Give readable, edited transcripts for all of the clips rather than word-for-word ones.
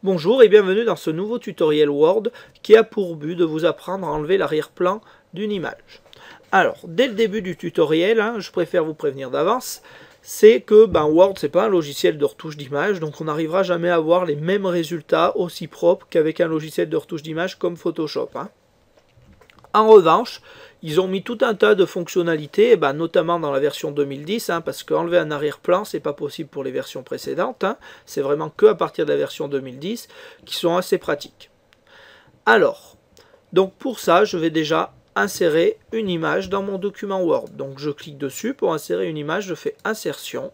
Bonjour et bienvenue dans ce nouveau tutoriel Word qui a pour but de vous apprendre à enlever l'arrière-plan d'une image. Alors, dès le début du tutoriel, je préfère vous prévenir d'avance, c'est que Word c'est pas un logiciel de retouche d'image, donc on n'arrivera jamais à avoir les mêmes résultats aussi propres qu'avec un logiciel de retouche d'image comme Photoshop. En revanche, ils ont mis tout un tas de fonctionnalités, notamment dans la version 2010, parce qu'enlever un arrière-plan, c'est pas possible pour les versions précédentes, c'est vraiment que à partir de la version 2010, qui sont assez pratiques. Alors, donc pour ça, je vais déjà insérer une image dans mon document Word. Donc je clique dessus, pour insérer une image, je fais Insertion,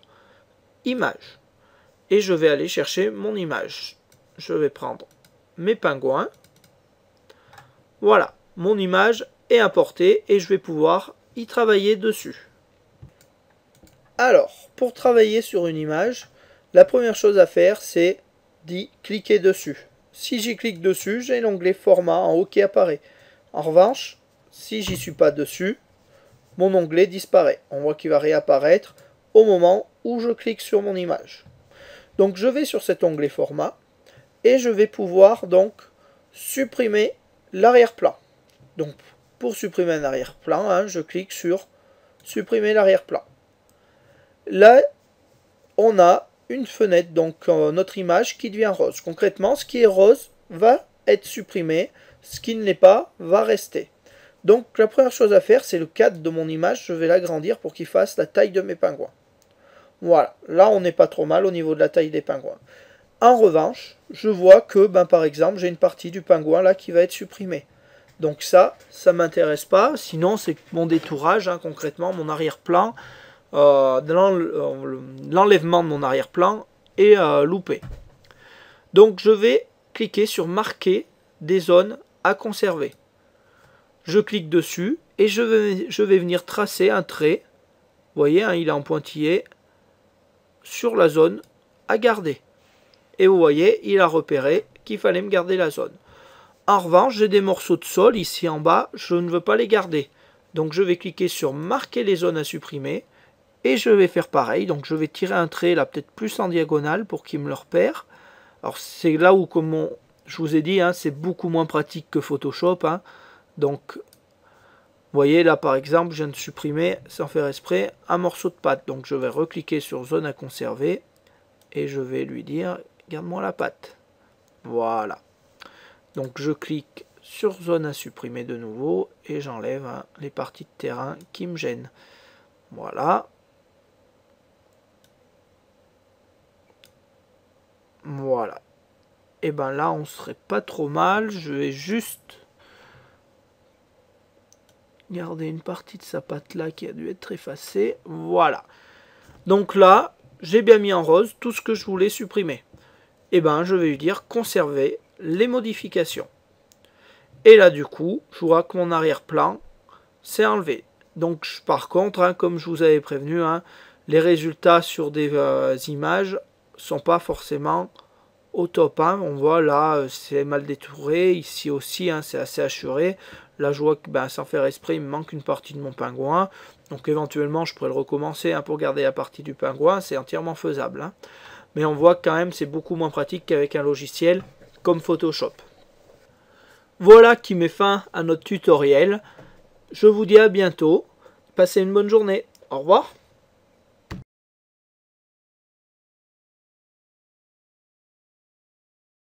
Image. Et je vais aller chercher mon image. Je vais prendre mes pingouins. Voilà, mon image est importée et je vais pouvoir y travailler dessus. Alors, pour travailler sur une image, la première chose à faire, c'est d'y cliquer dessus. Si j'y clique dessus, j'ai l'onglet Format en haut qui apparaît. En revanche, si j'y suis pas dessus, mon onglet disparaît. On voit qu'il va réapparaître au moment où je clique sur mon image. Donc je vais sur cet onglet Format et je vais pouvoir donc supprimer l'arrière-plan. Donc pour supprimer un arrière-plan, je clique sur supprimer l'arrière-plan. Là, on a une fenêtre, donc notre image qui devient rose. Concrètement, ce qui est rose va être supprimé, ce qui ne l'est pas va rester. Donc la première chose à faire, c'est le cadre de mon image, je vais l'agrandir pour qu'il fasse la taille de mes pingouins. Voilà, là on n'est pas trop mal au niveau de la taille des pingouins. En revanche, je vois que, par exemple, j'ai une partie du pingouin là qui va être supprimée. Donc ça m'intéresse pas, sinon c'est mon détourage, concrètement, mon arrière-plan, l'enlèvement de mon arrière-plan est loupé. Donc je vais cliquer sur marquer des zones à conserver. Je clique dessus et je vais venir tracer un trait, vous voyez, il est en pointillé, sur la zone à garder. Et vous voyez, il a repéré qu'il fallait me garder la zone. En revanche, j'ai des morceaux de sol ici en bas, je ne veux pas les garder. Donc je vais cliquer sur marquer les zones à supprimer et je vais faire pareil. Donc je vais tirer un trait là peut-être plus en diagonale pour qu'il me le repère. Alors c'est là où, comme je vous ai dit, c'est beaucoup moins pratique que Photoshop. Donc vous voyez là par exemple, je viens de supprimer sans faire exprès un morceau de patte. Donc je vais recliquer sur zone à conserver et je vais lui dire garde-moi la patte. Voilà. Donc je clique sur zone à supprimer de nouveau et j'enlève les parties de terrain qui me gênent. Voilà. Voilà. Et là on serait pas trop mal. Je vais juste garder une partie de sa patte là qui a dû être effacée. Voilà. Donc là, j'ai bien mis en rose tout ce que je voulais supprimer. Je vais lui dire conserver les modifications. Et là du coup, je vois que mon arrière-plan s'est enlevé. Donc par contre, comme je vous avais prévenu, les résultats sur des images sont pas forcément au top. On voit là, c'est mal détouré. Ici aussi, c'est assez assuré. Là, je vois que sans faire exprès, il me manque une partie de mon pingouin. Donc éventuellement, je pourrais le recommencer pour garder la partie du pingouin. C'est entièrement faisable. Mais on voit quand même c'est beaucoup moins pratique qu'avec un logiciel comme Photoshop. Voilà qui met fin à notre tutoriel. Je vous dis à bientôt. Passez une bonne journée. Au revoir.